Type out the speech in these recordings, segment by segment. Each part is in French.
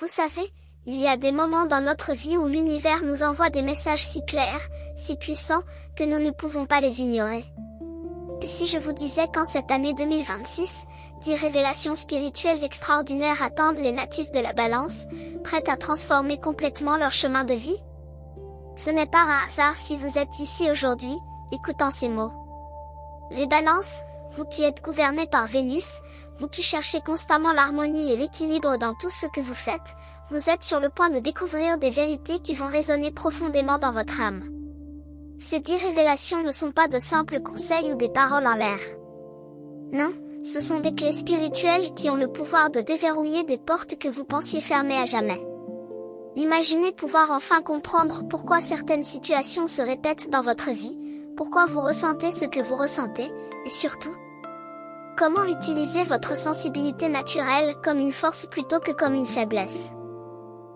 Vous savez, il y a des moments dans notre vie où l'univers nous envoie des messages si clairs, si puissants, que nous ne pouvons pas les ignorer. Et si je vous disais qu'en cette année 2026, 10 révélations spirituelles extraordinaires attendent les natifs de la Balance, prêtes à transformer complètement leur chemin de vie? Ce n'est pas un hasard si vous êtes ici aujourd'hui, écoutant ces mots. Les Balances, vous qui êtes gouvernés par Vénus, vous qui cherchez constamment l'harmonie et l'équilibre dans tout ce que vous faites, vous êtes sur le point de découvrir des vérités qui vont résonner profondément dans votre âme. Ces 10 révélations ne sont pas de simples conseils ou des paroles en l'air. Non, ce sont des clés spirituelles qui ont le pouvoir de déverrouiller des portes que vous pensiez fermées à jamais. Imaginez pouvoir enfin comprendre pourquoi certaines situations se répètent dans votre vie, pourquoi vous ressentez ce que vous ressentez, et surtout, comment utiliser votre sensibilité naturelle comme une force plutôt que comme une faiblesse.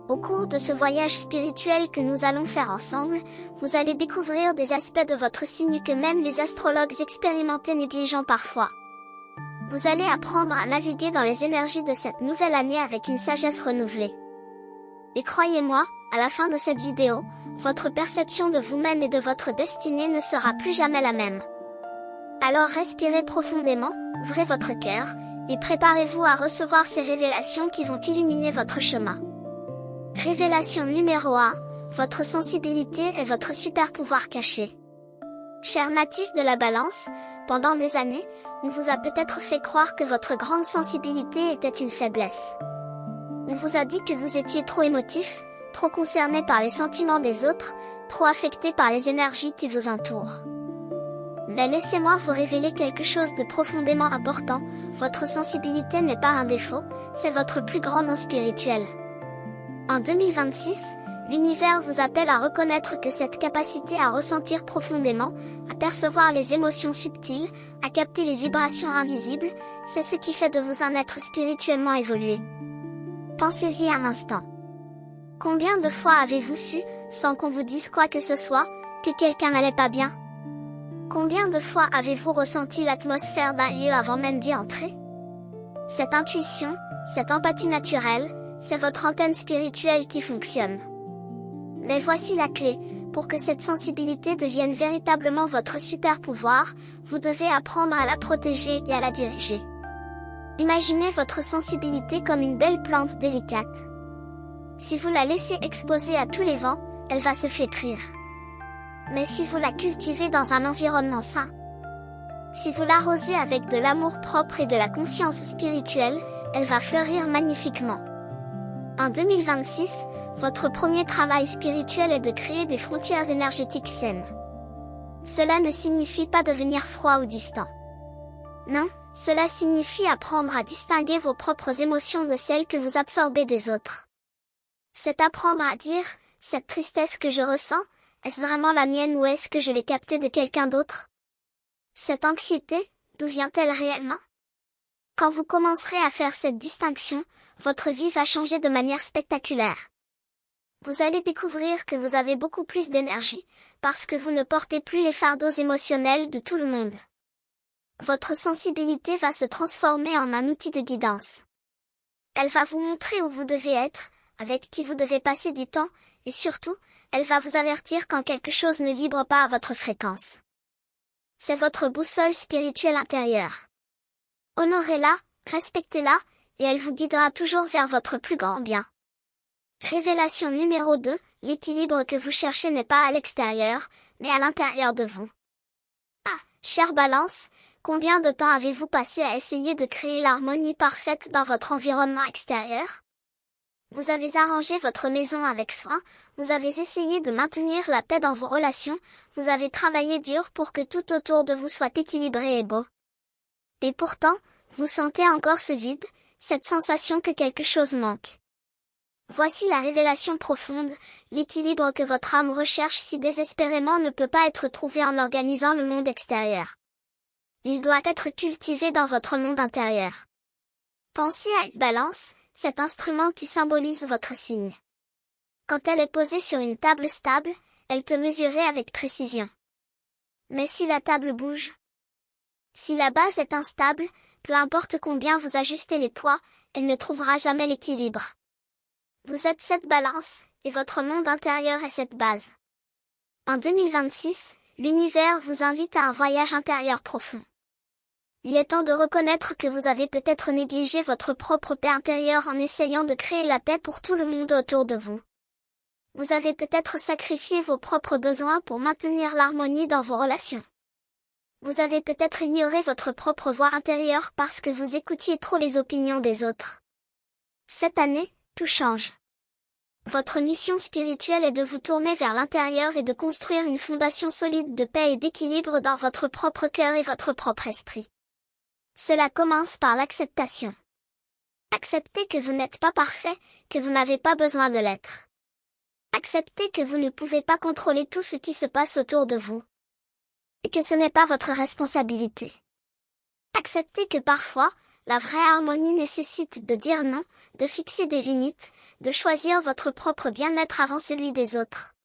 Au cours de ce voyage spirituel que nous allons faire ensemble, vous allez découvrir des aspects de votre signe que même les astrologues expérimentés négligent parfois. Vous allez apprendre à naviguer dans les énergies de cette nouvelle année avec une sagesse renouvelée. Et croyez-moi, à la fin de cette vidéo, votre perception de vous-même et de votre destinée ne sera plus jamais la même. Alors respirez profondément, ouvrez votre cœur, et préparez-vous à recevoir ces révélations qui vont illuminer votre chemin. Révélation numéro 1, votre sensibilité est votre super pouvoir caché. Chers natifs de la Balance, pendant des années, on vous a peut-être fait croire que votre grande sensibilité était une faiblesse. On vous a dit que vous étiez trop émotif, trop concerné par les sentiments des autres, trop affecté par les énergies qui vous entourent. Mais laissez-moi vous révéler quelque chose de profondément important, votre sensibilité n'est pas un défaut, c'est votre plus grand don spirituel. En 2026, l'univers vous appelle à reconnaître que cette capacité à ressentir profondément, à percevoir les émotions subtiles, à capter les vibrations invisibles, c'est ce qui fait de vous un être spirituellement évolué. Pensez-y un instant. Combien de fois avez-vous su, sans qu'on vous dise quoi que ce soit, que quelqu'un n'allait pas bien? Combien de fois avez-vous ressenti l'atmosphère d'un lieu avant même d'y entrer? Cette intuition, cette empathie naturelle, c'est votre antenne spirituelle qui fonctionne. Mais voici la clé, pour que cette sensibilité devienne véritablement votre super pouvoir, vous devez apprendre à la protéger et à la diriger. Imaginez votre sensibilité comme une belle plante délicate. Si vous la laissez exposer à tous les vents, elle va se flétrir. Mais si vous la cultivez dans un environnement sain, si vous l'arrosez avec de l'amour propre et de la conscience spirituelle, elle va fleurir magnifiquement. En 2026, votre premier travail spirituel est de créer des frontières énergétiques saines. Cela ne signifie pas devenir froid ou distant. Non, cela signifie apprendre à distinguer vos propres émotions de celles que vous absorbez des autres. C'est apprendre à dire, cette tristesse que je ressens, est-ce vraiment la mienne ou est-ce que je l'ai captée de quelqu'un d'autre? Cette anxiété, d'où vient-elle réellement? Quand vous commencerez à faire cette distinction, votre vie va changer de manière spectaculaire. Vous allez découvrir que vous avez beaucoup plus d'énergie, parce que vous ne portez plus les fardeaux émotionnels de tout le monde. Votre sensibilité va se transformer en un outil de guidance. Elle va vous montrer où vous devez être, avec qui vous devez passer du temps, et surtout, elle va vous avertir quand quelque chose ne vibre pas à votre fréquence. C'est votre boussole spirituelle intérieure. Honorez-la, respectez-la, et elle vous guidera toujours vers votre plus grand bien. Révélation numéro 2, l'équilibre que vous cherchez n'est pas à l'extérieur, mais à l'intérieur de vous. Ah, chère Balance, combien de temps avez-vous passé à essayer de créer l'harmonie parfaite dans votre environnement extérieur? Vous avez arrangé votre maison avec soin, vous avez essayé de maintenir la paix dans vos relations, vous avez travaillé dur pour que tout autour de vous soit équilibré et beau. Et pourtant, vous sentez encore ce vide, cette sensation que quelque chose manque. Voici la révélation profonde, l'équilibre que votre âme recherche si désespérément ne peut pas être trouvé en organisant le monde extérieur. Il doit être cultivé dans votre monde intérieur. Pensez à une balance, cet instrument qui symbolise votre signe. Quand elle est posée sur une table stable, elle peut mesurer avec précision. Mais si la table bouge, si la base est instable, peu importe combien vous ajustez les poids, elle ne trouvera jamais l'équilibre. Vous êtes cette balance, et votre monde intérieur est cette base. En 2026, l'univers vous invite à un voyage intérieur profond. Il est temps de reconnaître que vous avez peut-être négligé votre propre paix intérieure en essayant de créer la paix pour tout le monde autour de vous. Vous avez peut-être sacrifié vos propres besoins pour maintenir l'harmonie dans vos relations. Vous avez peut-être ignoré votre propre voix intérieure parce que vous écoutiez trop les opinions des autres. Cette année, tout change. Votre mission spirituelle est de vous tourner vers l'intérieur et de construire une fondation solide de paix et d'équilibre dans votre propre cœur et votre propre esprit. Cela commence par l'acceptation. Acceptez que vous n'êtes pas parfait, que vous n'avez pas besoin de l'être. Acceptez que vous ne pouvez pas contrôler tout ce qui se passe autour de vous. Et que ce n'est pas votre responsabilité. Acceptez que parfois, la vraie harmonie nécessite de dire non, de fixer des limites, de choisir votre propre bien-être avant celui des autres.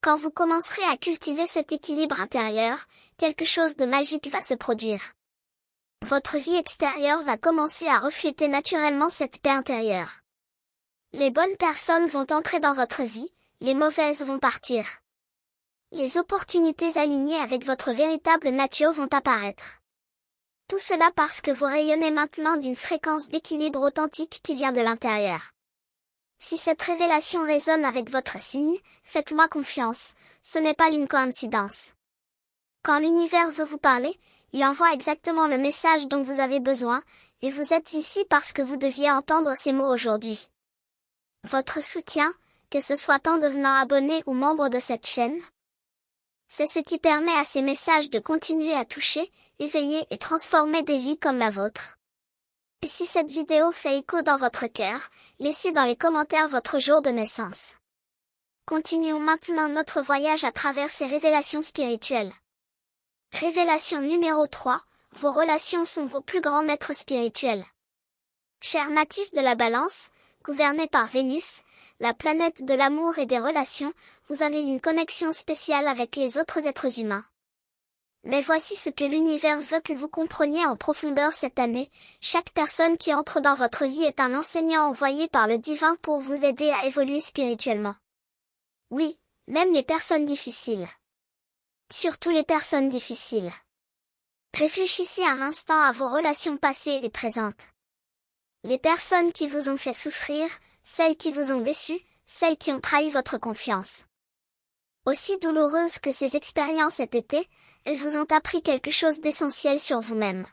Quand vous commencerez à cultiver cet équilibre intérieur, quelque chose de magique va se produire. Votre vie extérieure va commencer à refléter naturellement cette paix intérieure. Les bonnes personnes vont entrer dans votre vie, les mauvaises vont partir. Les opportunités alignées avec votre véritable nature vont apparaître. Tout cela parce que vous rayonnez maintenant d'une fréquence d'équilibre authentique qui vient de l'intérieur. Si cette révélation résonne avec votre signe, faites-moi confiance, ce n'est pas une coïncidence. Quand l'univers veut vous parler, il envoie exactement le message dont vous avez besoin, et vous êtes ici parce que vous deviez entendre ces mots aujourd'hui. Votre soutien, que ce soit en devenant abonné ou membre de cette chaîne, c'est ce qui permet à ces messages de continuer à toucher, éveiller et transformer des vies comme la vôtre. Et si cette vidéo fait écho dans votre cœur, laissez dans les commentaires votre jour de naissance. Continuons maintenant notre voyage à travers ces révélations spirituelles. Révélation numéro 3, vos relations sont vos plus grands maîtres spirituels. Chers natifs de la Balance, gouvernés par Vénus, la planète de l'amour et des relations, vous avez une connexion spéciale avec les autres êtres humains. Mais voici ce que l'univers veut que vous compreniez en profondeur cette année, chaque personne qui entre dans votre vie est un enseignant envoyé par le divin pour vous aider à évoluer spirituellement. Oui, même les personnes difficiles. Surtout les personnes difficiles. Réfléchissez un instant à vos relations passées et présentes. Les personnes qui vous ont fait souffrir, celles qui vous ont déçu, celles qui ont trahi votre confiance. Aussi douloureuses que ces expériences aient été, elles vous ont appris quelque chose d'essentiel sur vous-même.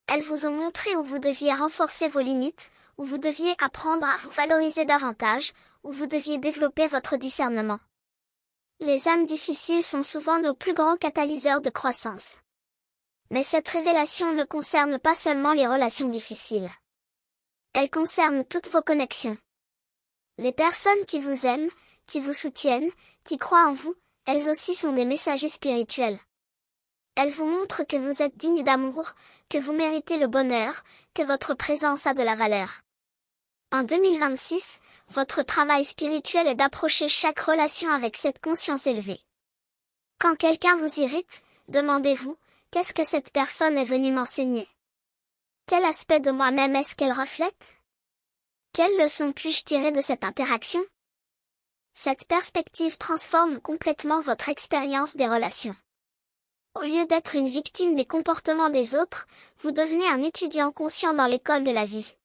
Elles vous ont montré où vous deviez renforcer vos limites, où vous deviez apprendre à vous valoriser davantage, où vous deviez développer votre discernement. Les âmes difficiles sont souvent nos plus grands catalyseurs de croissance. Mais cette révélation ne concerne pas seulement les relations difficiles. Elle concerne toutes vos connexions. Les personnes qui vous aiment, qui vous soutiennent, qui croient en vous, elles aussi sont des messagers spirituels. Elles vous montrent que vous êtes digne d'amour, que vous méritez le bonheur, que votre présence a de la valeur. En 2026, votre travail spirituel est d'approcher chaque relation avec cette conscience élevée. Quand quelqu'un vous irrite, demandez-vous, qu'est-ce que cette personne est venue m'enseigner? Quel aspect de moi-même est-ce qu'elle reflète? Quelle leçon puis-je tirer de cette interaction? Cette perspective transforme complètement votre expérience des relations. Au lieu d'être une victime des comportements des autres, vous devenez un étudiant conscient dans l'école de la vie.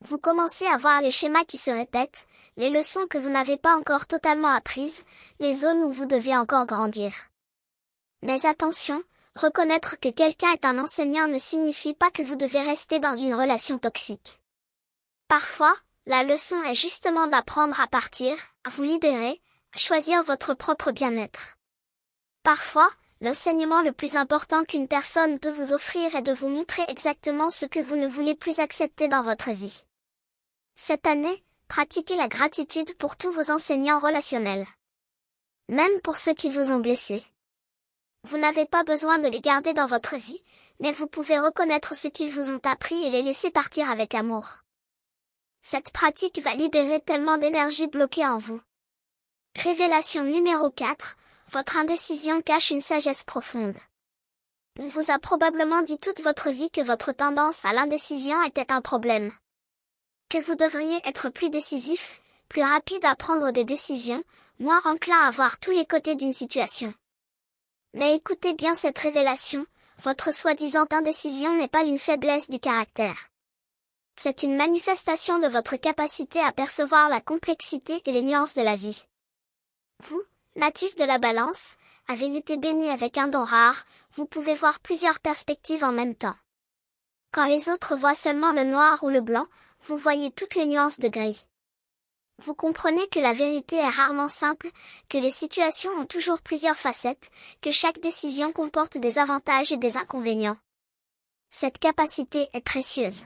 Vous commencez à voir les schémas qui se répètent, les leçons que vous n'avez pas encore totalement apprises, les zones où vous devez encore grandir. Mais attention, reconnaître que quelqu'un est un enseignant ne signifie pas que vous devez rester dans une relation toxique. Parfois, la leçon est justement d'apprendre à partir, à vous libérer, à choisir votre propre bien-être. Parfois, l'enseignement le plus important qu'une personne peut vous offrir est de vous montrer exactement ce que vous ne voulez plus accepter dans votre vie. Cette année, pratiquez la gratitude pour tous vos enseignants relationnels. Même pour ceux qui vous ont blessé. Vous n'avez pas besoin de les garder dans votre vie, mais vous pouvez reconnaître ce qu'ils vous ont appris et les laisser partir avec amour. Cette pratique va libérer tellement d'énergie bloquée en vous. Révélation numéro 4, votre indécision cache une sagesse profonde. On vous a probablement dit toute votre vie que votre tendance à l'indécision était un problème. que vous devriez être plus décisif, plus rapide à prendre des décisions, moins enclin à voir tous les côtés d'une situation. Mais écoutez bien cette révélation, votre soi-disant indécision n'est pas une faiblesse du caractère. C'est une manifestation de votre capacité à percevoir la complexité et les nuances de la vie. Vous, natif de la Balance, avez été béni avec un don rare, vous pouvez voir plusieurs perspectives en même temps. Quand les autres voient seulement le noir ou le blanc, vous voyez toutes les nuances de gris. Vous comprenez que la vérité est rarement simple, que les situations ont toujours plusieurs facettes, que chaque décision comporte des avantages et des inconvénients. Cette capacité est précieuse.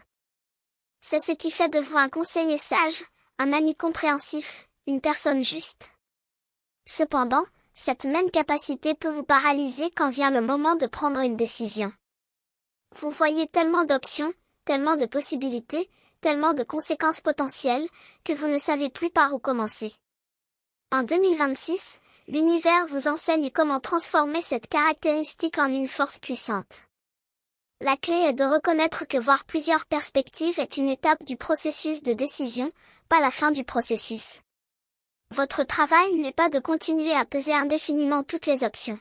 C'est ce qui fait de vous un conseiller sage, un ami compréhensif, une personne juste. Cependant, cette même capacité peut vous paralyser quand vient le moment de prendre une décision. Vous voyez tellement d'options, tellement de possibilités, tellement de conséquences potentielles, que vous ne savez plus par où commencer. En 2026, l'univers vous enseigne comment transformer cette caractéristique en une force puissante. La clé est de reconnaître que voir plusieurs perspectives est une étape du processus de décision, pas la fin du processus. Votre travail n'est pas de continuer à peser indéfiniment toutes les options.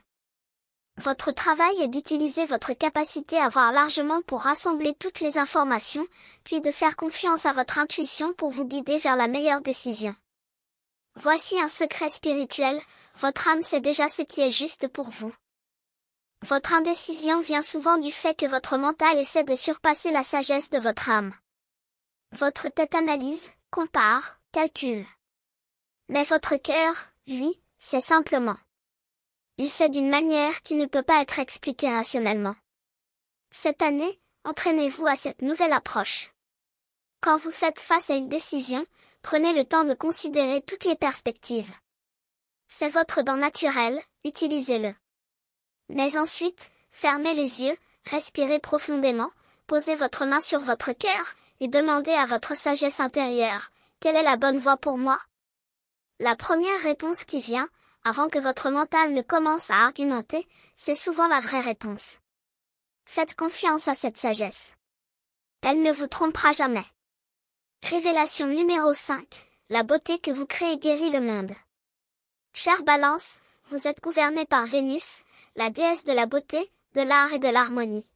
Votre travail est d'utiliser votre capacité à voir largement pour rassembler toutes les informations, puis de faire confiance à votre intuition pour vous guider vers la meilleure décision. Voici un secret spirituel, votre âme sait déjà ce qui est juste pour vous. Votre indécision vient souvent du fait que votre mental essaie de surpasser la sagesse de votre âme. Votre tête analyse, compare, calcule. Mais votre cœur, lui, sait simplement. Il sait d'une manière qui ne peut pas être expliquée rationnellement. Cette année, entraînez-vous à cette nouvelle approche. Quand vous faites face à une décision, prenez le temps de considérer toutes les perspectives. C'est votre don naturel, utilisez-le. Mais ensuite, fermez les yeux, respirez profondément, posez votre main sur votre cœur, et demandez à votre sagesse intérieure, quelle est la bonne voie pour moi? La première réponse qui vient, avant que votre mental ne commence à argumenter, c'est souvent la vraie réponse. Faites confiance à cette sagesse. Elle ne vous trompera jamais. Révélation numéro 5. La beauté que vous créez guérit le monde. Chère Balance, vous êtes gouverné par Vénus, la déesse de la beauté, de l'art et de l'harmonie.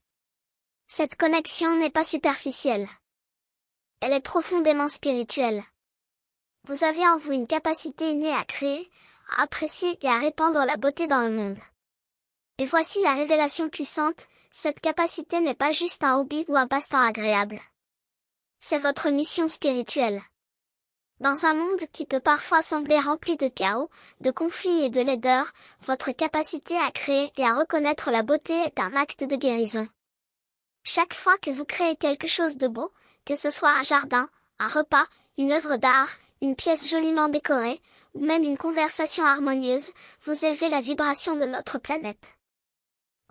Cette connexion n'est pas superficielle. Elle est profondément spirituelle. Vous avez en vous une capacité innée à créer, à apprécier et à répandre la beauté dans le monde. Et voici la révélation puissante, cette capacité n'est pas juste un hobby ou un passe-temps agréable. C'est votre mission spirituelle. Dans un monde qui peut parfois sembler rempli de chaos, de conflits et de laideur, votre capacité à créer et à reconnaître la beauté est un acte de guérison. Chaque fois que vous créez quelque chose de beau, que ce soit un jardin, un repas, une œuvre d'art, une pièce joliment décorée, ou même une conversation harmonieuse, vous élevez la vibration de notre planète.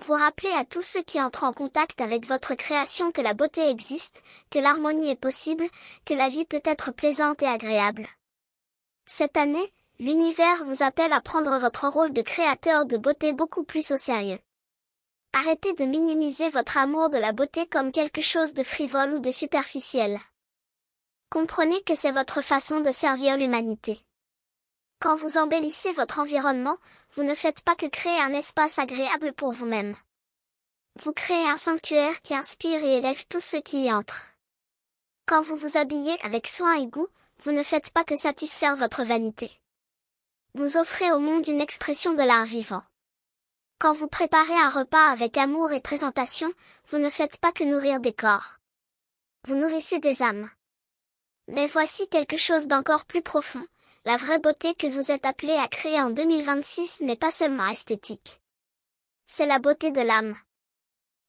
Vous rappelez à tous ceux qui entrent en contact avec votre création que la beauté existe, que l'harmonie est possible, que la vie peut être plaisante et agréable. Cette année, l'univers vous appelle à prendre votre rôle de créateur de beauté beaucoup plus au sérieux. Arrêtez de minimiser votre amour de la beauté comme quelque chose de frivole ou de superficiel. Comprenez que c'est votre façon de servir l'humanité. Quand vous embellissez votre environnement, vous ne faites pas que créer un espace agréable pour vous-même. Vous créez un sanctuaire qui inspire et élève tous ceux qui y entrent. Quand vous vous habillez avec soin et goût, vous ne faites pas que satisfaire votre vanité. Vous offrez au monde une expression de l'art vivant. Quand vous préparez un repas avec amour et présentation, vous ne faites pas que nourrir des corps. Vous nourrissez des âmes. Mais voici quelque chose d'encore plus profond. La vraie beauté que vous êtes appelé à créer en 2026 n'est pas seulement esthétique. C'est la beauté de l'âme.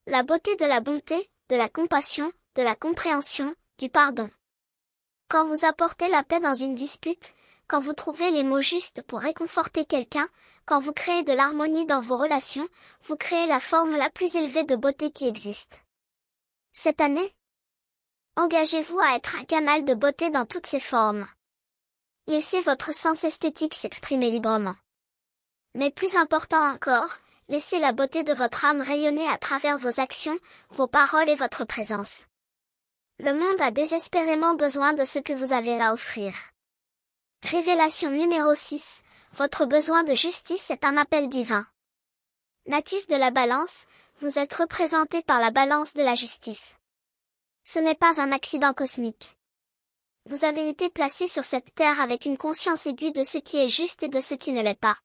La beauté de la bonté, de la compassion, de la compréhension, du pardon. Quand vous apportez la paix dans une dispute, quand vous trouvez les mots justes pour réconforter quelqu'un, quand vous créez de l'harmonie dans vos relations, vous créez la forme la plus élevée de beauté qui existe. Cette année, engagez-vous à être un canal de beauté dans toutes ses formes. Laissez votre sens esthétique s'exprimer librement. Mais plus important encore, laissez la beauté de votre âme rayonner à travers vos actions, vos paroles et votre présence. Le monde a désespérément besoin de ce que vous avez à offrir. Révélation numéro 6. Votre besoin de justice est un appel divin. Natif de la balance, vous êtes représenté par la balance de la justice. Ce n'est pas un accident cosmique. Vous avez été placé sur cette terre avec une conscience aiguë de ce qui est juste et de ce qui ne l'est pas.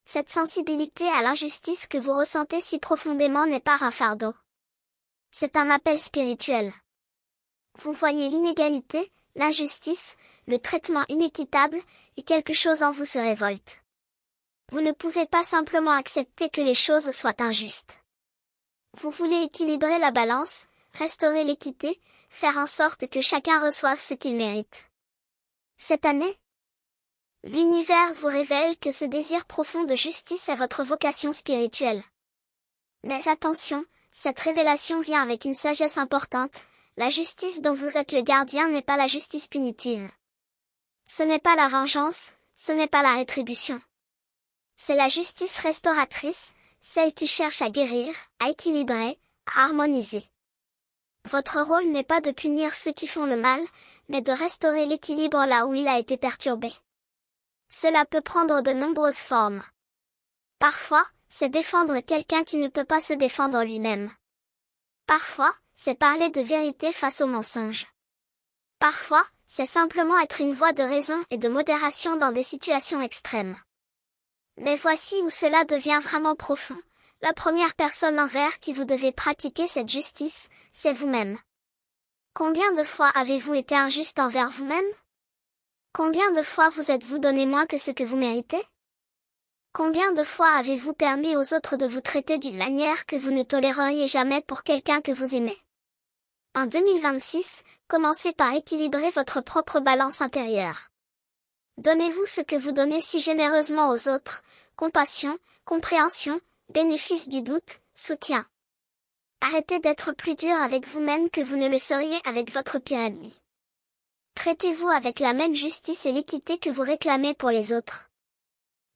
Cette sensibilité à l'injustice que vous ressentez si profondément n'est pas un fardeau. C'est un appel spirituel. Vous voyez l'inégalité, l'injustice, le traitement inéquitable, et quelque chose en vous se révolte. Vous ne pouvez pas simplement accepter que les choses soient injustes. Vous voulez équilibrer la balance, restaurer l'équité, faire en sorte que chacun reçoive ce qu'il mérite. Cette année, l'univers vous révèle que ce désir profond de justice est votre vocation spirituelle. Mais attention, cette révélation vient avec une sagesse importante. La justice dont vous êtes le gardien n'est pas la justice punitive. Ce n'est pas la vengeance, ce n'est pas la rétribution. C'est la justice restauratrice, celle qui cherche à guérir, à équilibrer, à harmoniser. Votre rôle n'est pas de punir ceux qui font le mal, mais de restaurer l'équilibre là où il a été perturbé. Cela peut prendre de nombreuses formes. Parfois, c'est défendre quelqu'un qui ne peut pas se défendre lui-même. Parfois, c'est parler de vérité face au mensonge. Parfois, c'est simplement être une voix de raison et de modération dans des situations extrêmes. Mais voici où cela devient vraiment profond. La première personne envers qui vous devez pratiquer cette justice, c'est vous-même. Combien de fois avez-vous été injuste envers vous-même? Combien de fois vous êtes-vous donné moins que ce que vous méritez? Combien de fois avez-vous permis aux autres de vous traiter d'une manière que vous ne toléreriez jamais pour quelqu'un que vous aimez? En 2026, commencez par équilibrer votre propre balance intérieure. Donnez-vous ce que vous donnez si généreusement aux autres, compassion, compréhension, bénéfice du doute, soutien. Arrêtez d'être plus dur avec vous-même que vous ne le seriez avec votre pire ennemi. Traitez-vous avec la même justice et l'équité que vous réclamez pour les autres.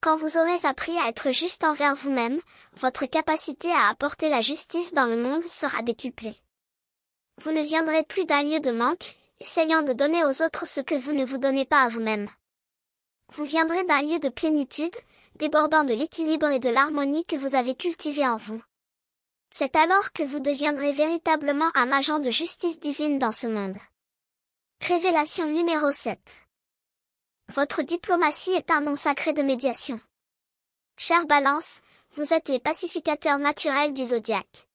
Quand vous aurez appris à être juste envers vous-même, votre capacité à apporter la justice dans le monde sera décuplée. Vous ne viendrez plus d'un lieu de manque, essayant de donner aux autres ce que vous ne vous donnez pas à vous-même. Vous viendrez d'un lieu de plénitude, débordant de l'équilibre et de l'harmonie que vous avez cultivé en vous. C'est alors que vous deviendrez véritablement un agent de justice divine dans ce monde. Révélation numéro 7. Votre diplomatie est un nom sacré de médiation. Chère Balance, vous êtes les pacificateurs naturels du zodiaque.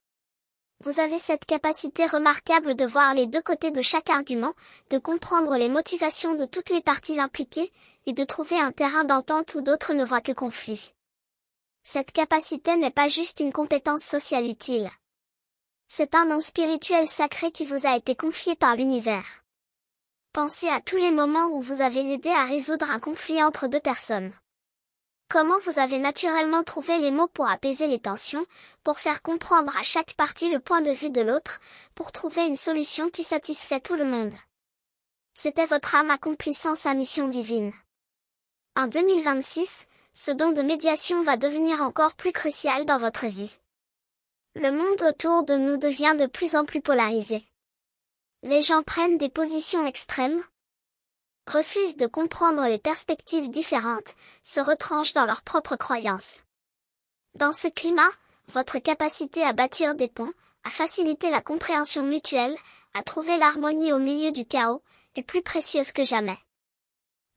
Vous avez cette capacité remarquable de voir les deux côtés de chaque argument, de comprendre les motivations de toutes les parties impliquées, et de trouver un terrain d'entente où d'autres ne voient que conflit. Cette capacité n'est pas juste une compétence sociale utile. C'est un don spirituel sacré qui vous a été confié par l'univers. Pensez à tous les moments où vous avez aidé à résoudre un conflit entre deux personnes. Comment vous avez naturellement trouvé les mots pour apaiser les tensions, pour faire comprendre à chaque partie le point de vue de l'autre, pour trouver une solution qui satisfait tout le monde. C'était votre âme accomplissant sa mission divine. En 2026, ce don de médiation va devenir encore plus crucial dans votre vie. Le monde autour de nous devient de plus en plus polarisé. Les gens prennent des positions extrêmes, refusent de comprendre les perspectives différentes, se retranchent dans leurs propres croyances. Dans ce climat, votre capacité à bâtir des ponts, à faciliter la compréhension mutuelle, à trouver l'harmonie au milieu du chaos, est plus précieuse que jamais.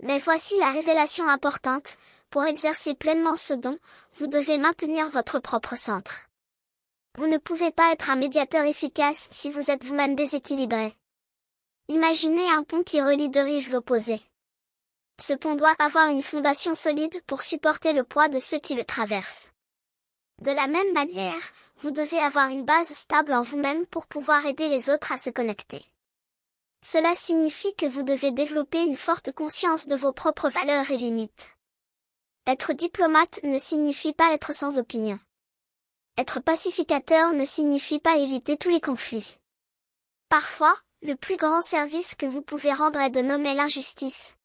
Mais voici la révélation importante, pour exercer pleinement ce don, vous devez maintenir votre propre centre. Vous ne pouvez pas être un médiateur efficace si vous êtes vous-même déséquilibré. Imaginez un pont qui relie deux rives opposées. Ce pont doit avoir une fondation solide pour supporter le poids de ceux qui le traversent. De la même manière, vous devez avoir une base stable en vous-même pour pouvoir aider les autres à se connecter. Cela signifie que vous devez développer une forte conscience de vos propres valeurs et limites. Être diplomate ne signifie pas être sans opinion. Être pacificateur ne signifie pas éviter tous les conflits. Parfois, le plus grand service que vous pouvez rendre est de nommer l'injustice.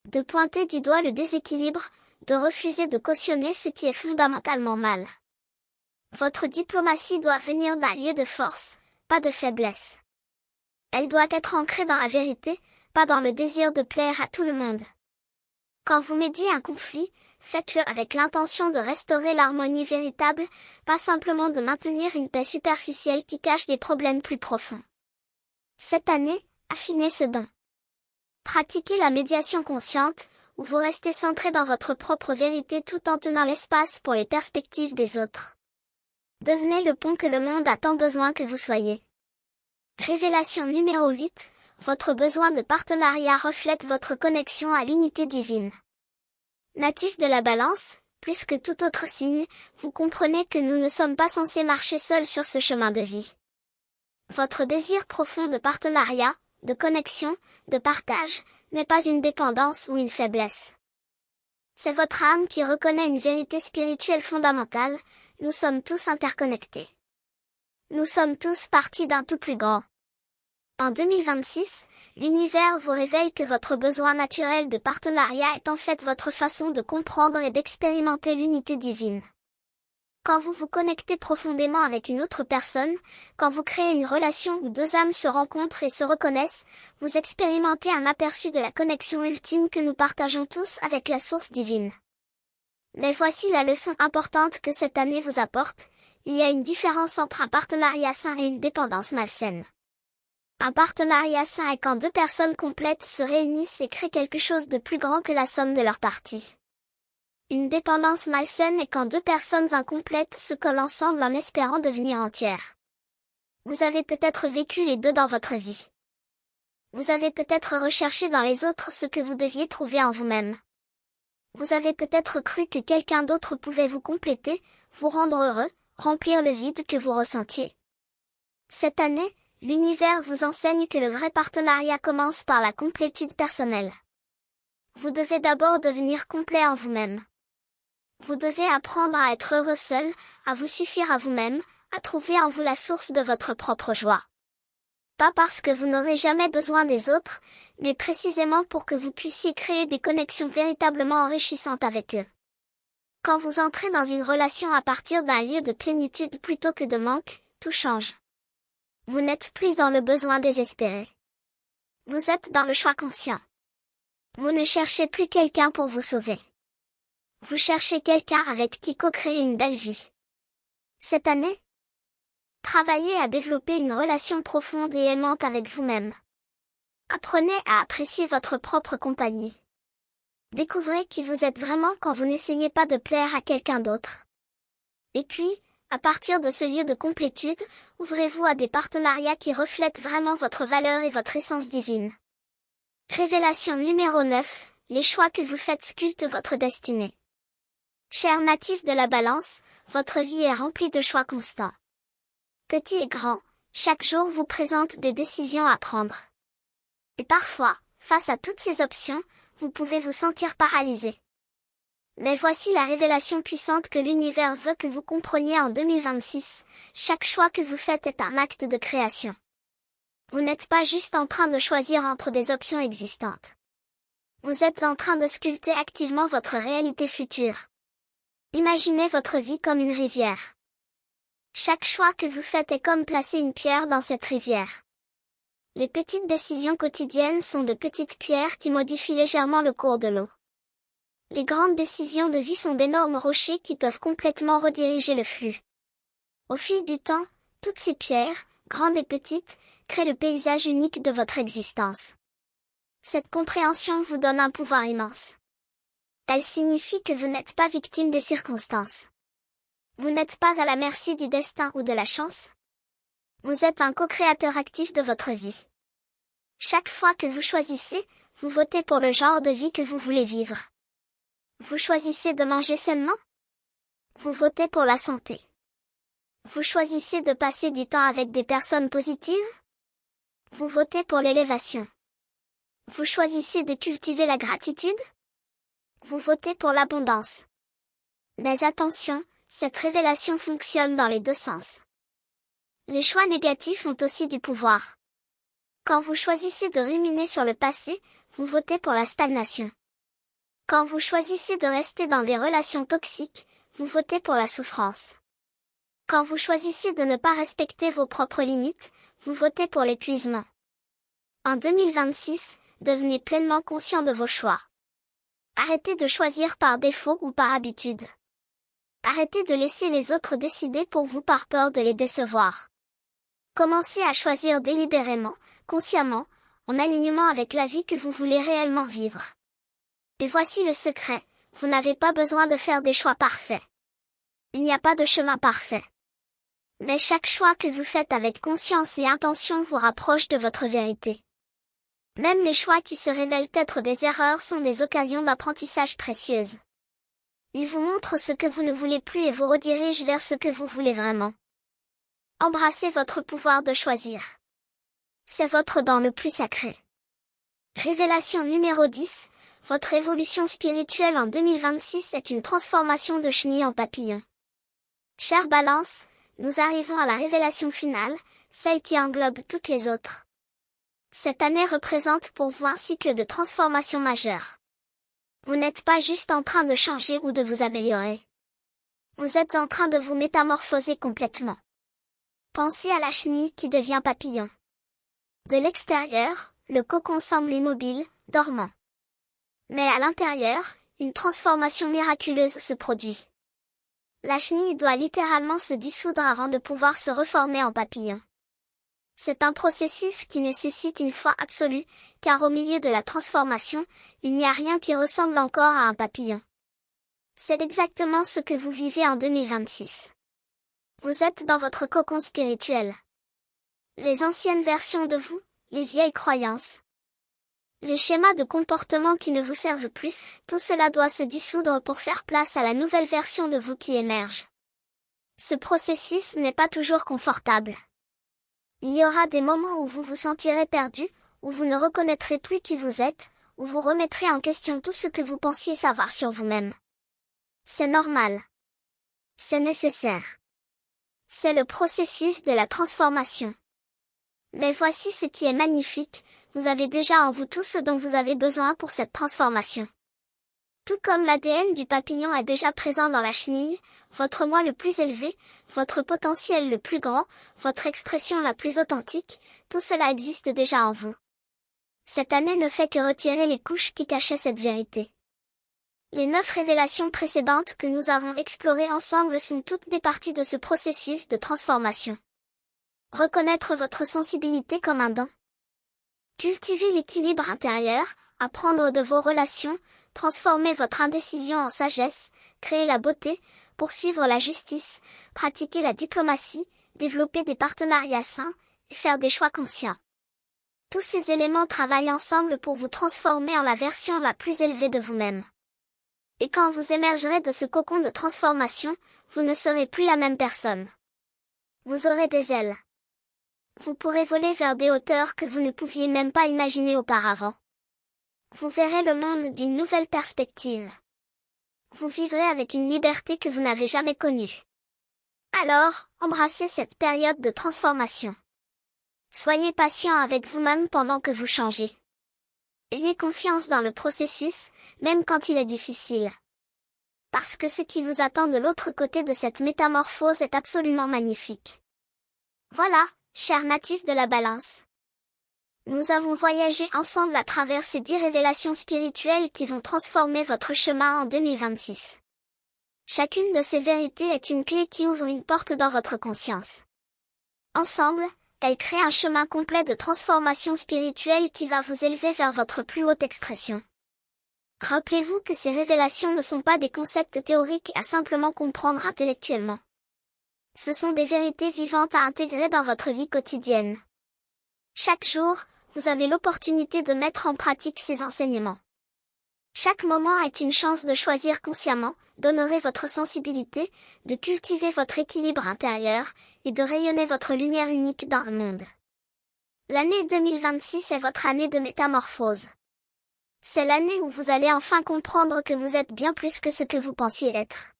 De pointer du doigt le déséquilibre, de refuser de cautionner ce qui est fondamentalement mal. Votre diplomatie doit venir d'un lieu de force, pas de faiblesse. Elle doit être ancrée dans la vérité, pas dans le désir de plaire à tout le monde. Quand vous médiez un conflit, faites-le avec l'intention de restaurer l'harmonie véritable, pas simplement de maintenir une paix superficielle qui cache des problèmes plus profonds. Cette année, affinez ce don. Pratiquez la médiation consciente, où vous restez centré dans votre propre vérité tout en tenant l'espace pour les perspectives des autres. Devenez le pont que le monde a tant besoin que vous soyez. Révélation numéro 8. Votre besoin de partenariat reflète votre connexion à l'unité divine. Natif de la Balance, plus que tout autre signe, vous comprenez que nous ne sommes pas censés marcher seuls sur ce chemin de vie. Votre désir profond de partenariat, de connexion, de partage, n'est pas une dépendance ou une faiblesse. C'est votre âme qui reconnaît une vérité spirituelle fondamentale, nous sommes tous interconnectés. Nous sommes tous partie d'un tout plus grand. En 2026, l'univers vous révèle que votre besoin naturel de partenariat est en fait votre façon de comprendre et d'expérimenter l'unité divine. Quand vous vous connectez profondément avec une autre personne, quand vous créez une relation où deux âmes se rencontrent et se reconnaissent, vous expérimentez un aperçu de la connexion ultime que nous partageons tous avec la source divine. Mais voici la leçon importante que cette année vous apporte, il y a une différence entre un partenariat sain et une dépendance malsaine. Un partenariat sain est quand deux personnes complètes se réunissent et créent quelque chose de plus grand que la somme de leurs parties. Une dépendance malsaine est quand deux personnes incomplètes se collent ensemble en espérant devenir entières. Vous avez peut-être vécu les deux dans votre vie. Vous avez peut-être recherché dans les autres ce que vous deviez trouver en vous-même. Vous avez peut-être cru que quelqu'un d'autre pouvait vous compléter, vous rendre heureux, remplir le vide que vous ressentiez. Cette année, l'univers vous enseigne que le vrai partenariat commence par la complétude personnelle. Vous devez d'abord devenir complet en vous-même. Vous devez apprendre à être heureux seul, à vous suffire à vous-même, à trouver en vous la source de votre propre joie. Pas parce que vous n'aurez jamais besoin des autres, mais précisément pour que vous puissiez créer des connexions véritablement enrichissantes avec eux. Quand vous entrez dans une relation à partir d'un lieu de plénitude plutôt que de manque, tout change. Vous n'êtes plus dans le besoin désespéré. Vous êtes dans le choix conscient. Vous ne cherchez plus quelqu'un pour vous sauver. Vous cherchez quelqu'un avec qui co-créer une belle vie. Cette année, travaillez à développer une relation profonde et aimante avec vous-même. Apprenez à apprécier votre propre compagnie. Découvrez qui vous êtes vraiment quand vous n'essayez pas de plaire à quelqu'un d'autre. Et puis, à partir de ce lieu de complétude, ouvrez-vous à des partenariats qui reflètent vraiment votre valeur et votre essence divine. Révélation numéro 9. Les choix que vous faites sculptent votre destinée. Chers natifs de la Balance, votre vie est remplie de choix constants. Petits et grands, chaque jour vous présente des décisions à prendre. Et parfois, face à toutes ces options, vous pouvez vous sentir paralysé. Mais voici la révélation puissante que l'univers veut que vous compreniez en 2026. Chaque choix que vous faites est un acte de création. Vous n'êtes pas juste en train de choisir entre des options existantes. Vous êtes en train de sculpter activement votre réalité future. Imaginez votre vie comme une rivière. Chaque choix que vous faites est comme placer une pierre dans cette rivière. Les petites décisions quotidiennes sont de petites pierres qui modifient légèrement le cours de l'eau. Les grandes décisions de vie sont d'énormes rochers qui peuvent complètement rediriger le flux. Au fil du temps, toutes ces pierres, grandes et petites, créent le paysage unique de votre existence. Cette compréhension vous donne un pouvoir immense. Elle signifie que vous n'êtes pas victime des circonstances. Vous n'êtes pas à la merci du destin ou de la chance. Vous êtes un co-créateur actif de votre vie. Chaque fois que vous choisissez, vous votez pour le genre de vie que vous voulez vivre. Vous choisissez de manger sainement? Vous votez pour la santé. Vous choisissez de passer du temps avec des personnes positives? Vous votez pour l'élévation. Vous choisissez de cultiver la gratitude? Vous votez pour l'abondance. Mais attention, cette révélation fonctionne dans les deux sens. Les choix négatifs ont aussi du pouvoir. Quand vous choisissez de ruminer sur le passé, vous votez pour la stagnation. Quand vous choisissez de rester dans des relations toxiques, vous votez pour la souffrance. Quand vous choisissez de ne pas respecter vos propres limites, vous votez pour l'épuisement. En 2026, devenez pleinement conscient de vos choix. Arrêtez de choisir par défaut ou par habitude. Arrêtez de laisser les autres décider pour vous par peur de les décevoir. Commencez à choisir délibérément, consciemment, en alignement avec la vie que vous voulez réellement vivre. Et voici le secret, vous n'avez pas besoin de faire des choix parfaits. Il n'y a pas de chemin parfait. Mais chaque choix que vous faites avec conscience et intention vous rapproche de votre vérité. Même les choix qui se révèlent être des erreurs sont des occasions d'apprentissage précieuses. Ils vous montrent ce que vous ne voulez plus et vous redirigent vers ce que vous voulez vraiment. Embrassez votre pouvoir de choisir. C'est votre don le plus sacré. Révélation numéro 10. Votre évolution spirituelle en 2026 est une transformation de chenille en papillon. Chère Balance, nous arrivons à la révélation finale, celle qui englobe toutes les autres. Cette année représente pour vous un cycle de transformation majeure. Vous n'êtes pas juste en train de changer ou de vous améliorer. Vous êtes en train de vous métamorphoser complètement. Pensez à la chenille qui devient papillon. De l'extérieur, le cocon semble immobile, dormant. Mais à l'intérieur, une transformation miraculeuse se produit. La chenille doit littéralement se dissoudre avant de pouvoir se reformer en papillon. C'est un processus qui nécessite une foi absolue, car au milieu de la transformation, il n'y a rien qui ressemble encore à un papillon. C'est exactement ce que vous vivez en 2026. Vous êtes dans votre cocon spirituel. Les anciennes versions de vous, les vieilles croyances, les schémas de comportement qui ne vous servent plus, tout cela doit se dissoudre pour faire place à la nouvelle version de vous qui émerge. Ce processus n'est pas toujours confortable. Il y aura des moments où vous vous sentirez perdu, où vous ne reconnaîtrez plus qui vous êtes, où vous remettrez en question tout ce que vous pensiez savoir sur vous-même. C'est normal. C'est nécessaire. C'est le processus de la transformation. Mais voici ce qui est magnifique, vous avez déjà en vous tout ce dont vous avez besoin pour cette transformation. Tout comme l'ADN du papillon est déjà présent dans la chenille, votre moi le plus élevé, votre potentiel le plus grand, votre expression la plus authentique, tout cela existe déjà en vous. Cette année ne fait que retirer les couches qui cachaient cette vérité. Les 9 révélations précédentes que nous avons explorées ensemble sont toutes des parties de ce processus de transformation. Reconnaître votre sensibilité comme un don. Cultiver l'équilibre intérieur, apprendre de vos relations, transformer votre indécision en sagesse, créer la beauté, poursuivre la justice, pratiquer la diplomatie, développer des partenariats sains, et faire des choix conscients. Tous ces éléments travaillent ensemble pour vous transformer en la version la plus élevée de vous-même. Et quand vous émergerez de ce cocon de transformation, vous ne serez plus la même personne. Vous aurez des ailes. Vous pourrez voler vers des hauteurs que vous ne pouviez même pas imaginer auparavant. Vous verrez le monde d'une nouvelle perspective. Vous vivrez avec une liberté que vous n'avez jamais connue. Alors, embrassez cette période de transformation. Soyez patient avec vous-même pendant que vous changez. Ayez confiance dans le processus, même quand il est difficile. Parce que ce qui vous attend de l'autre côté de cette métamorphose est absolument magnifique. Voilà, chers natifs de la Balance. Nous avons voyagé ensemble à travers ces 10 révélations spirituelles qui vont transformer votre chemin en 2026. Chacune de ces vérités est une clé qui ouvre une porte dans votre conscience. Ensemble, elles créent un chemin complet de transformation spirituelle qui va vous élever vers votre plus haute expression. Rappelez-vous que ces révélations ne sont pas des concepts théoriques à simplement comprendre intellectuellement. Ce sont des vérités vivantes à intégrer dans votre vie quotidienne. Chaque jour, vous avez l'opportunité de mettre en pratique ces enseignements. Chaque moment est une chance de choisir consciemment, d'honorer votre sensibilité, de cultiver votre équilibre intérieur, et de rayonner votre lumière unique dans le monde. L'année 2026 est votre année de métamorphose. C'est l'année où vous allez enfin comprendre que vous êtes bien plus que ce que vous pensiez être.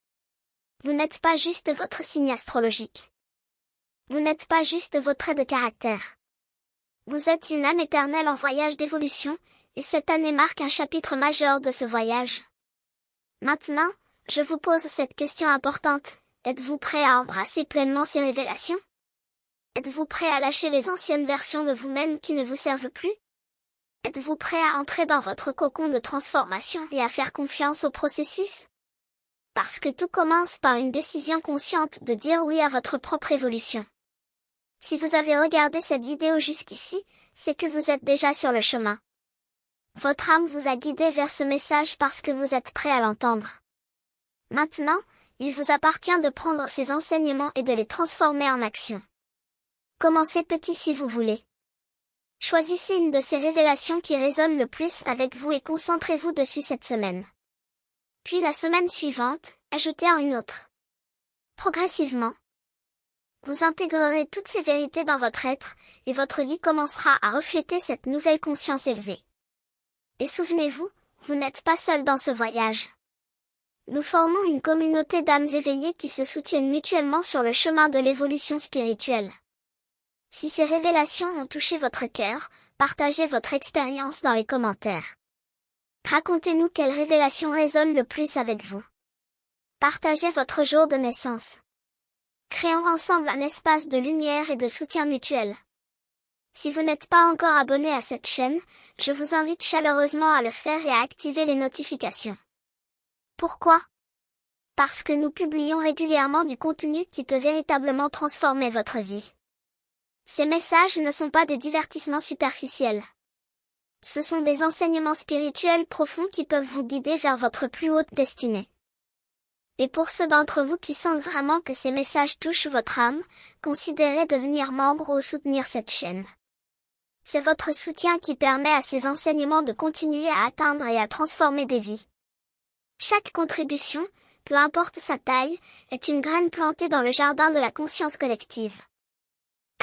Vous n'êtes pas juste votre signe astrologique. Vous n'êtes pas juste vos traits de caractère. Vous êtes une âme éternelle en voyage d'évolution, et cette année marque un chapitre majeur de ce voyage. Maintenant, je vous pose cette question importante. Êtes-vous prêt à embrasser pleinement ces révélations? Êtes-vous prêt à lâcher les anciennes versions de vous-même qui ne vous servent plus? Êtes-vous prêt à entrer dans votre cocon de transformation et à faire confiance au processus? Parce que tout commence par une décision consciente de dire oui à votre propre évolution. Si vous avez regardé cette vidéo jusqu'ici, c'est que vous êtes déjà sur le chemin. Votre âme vous a guidé vers ce message parce que vous êtes prêt à l'entendre. Maintenant, il vous appartient de prendre ces enseignements et de les transformer en action. Commencez petit si vous voulez. Choisissez une de ces révélations qui résonne le plus avec vous et concentrez-vous dessus cette semaine. Puis la semaine suivante, ajoutez-en une autre. Progressivement, vous intégrerez toutes ces vérités dans votre être, et votre vie commencera à refléter cette nouvelle conscience élevée. Et souvenez-vous, vous n'êtes pas seul dans ce voyage. Nous formons une communauté d'âmes éveillées qui se soutiennent mutuellement sur le chemin de l'évolution spirituelle. Si ces révélations ont touché votre cœur, partagez votre expérience dans les commentaires. Racontez-nous quelle révélation résonne le plus avec vous. Partagez votre jour de naissance. Créons ensemble un espace de lumière et de soutien mutuel. Si vous n'êtes pas encore abonné à cette chaîne, je vous invite chaleureusement à le faire et à activer les notifications. Pourquoi? Parce que nous publions régulièrement du contenu qui peut véritablement transformer votre vie. Ces messages ne sont pas des divertissements superficiels. Ce sont des enseignements spirituels profonds qui peuvent vous guider vers votre plus haute destinée. Et pour ceux d'entre vous qui sentent vraiment que ces messages touchent votre âme, considérez devenir membre ou soutenir cette chaîne. C'est votre soutien qui permet à ces enseignements de continuer à atteindre et à transformer des vies. Chaque contribution, peu importe sa taille, est une graine plantée dans le jardin de la conscience collective.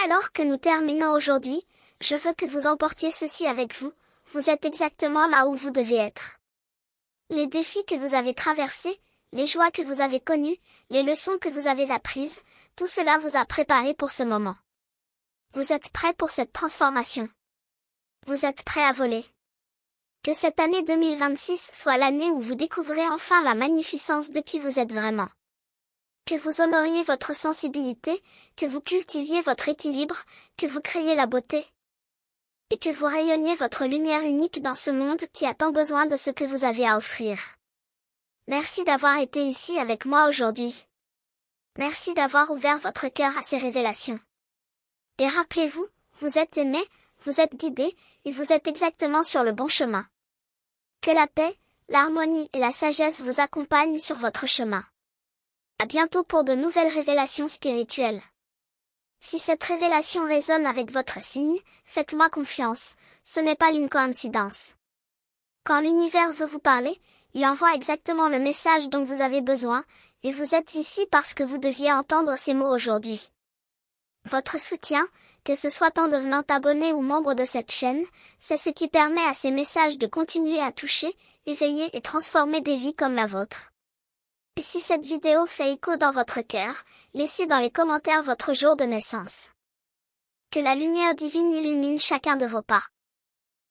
Alors que nous terminons aujourd'hui, je veux que vous emportiez ceci avec vous, vous êtes exactement là où vous devez être. Les défis que vous avez traversés, les joies que vous avez connues, les leçons que vous avez apprises, tout cela vous a préparé pour ce moment. Vous êtes prêts pour cette transformation. Vous êtes prêts à voler. Que cette année 2026 soit l'année où vous découvrez enfin la magnificence de qui vous êtes vraiment. Que vous honoriez votre sensibilité, que vous cultiviez votre équilibre, que vous créiez la beauté. Et que vous rayonniez votre lumière unique dans ce monde qui a tant besoin de ce que vous avez à offrir. Merci d'avoir été ici avec moi aujourd'hui. Merci d'avoir ouvert votre cœur à ces révélations. Et rappelez-vous, vous êtes aimé, vous êtes guidé, et vous êtes exactement sur le bon chemin. Que la paix, l'harmonie et la sagesse vous accompagnent sur votre chemin. À bientôt pour de nouvelles révélations spirituelles. Si cette révélation résonne avec votre signe, faites-moi confiance, ce n'est pas une coïncidence. Quand l'univers veut vous parler, il envoie exactement le message dont vous avez besoin, et vous êtes ici parce que vous deviez entendre ces mots aujourd'hui. Votre soutien, que ce soit en devenant abonné ou membre de cette chaîne, c'est ce qui permet à ces messages de continuer à toucher, éveiller et transformer des vies comme la vôtre. Et si cette vidéo fait écho dans votre cœur, laissez dans les commentaires votre jour de naissance. Que la lumière divine illumine chacun de vos pas.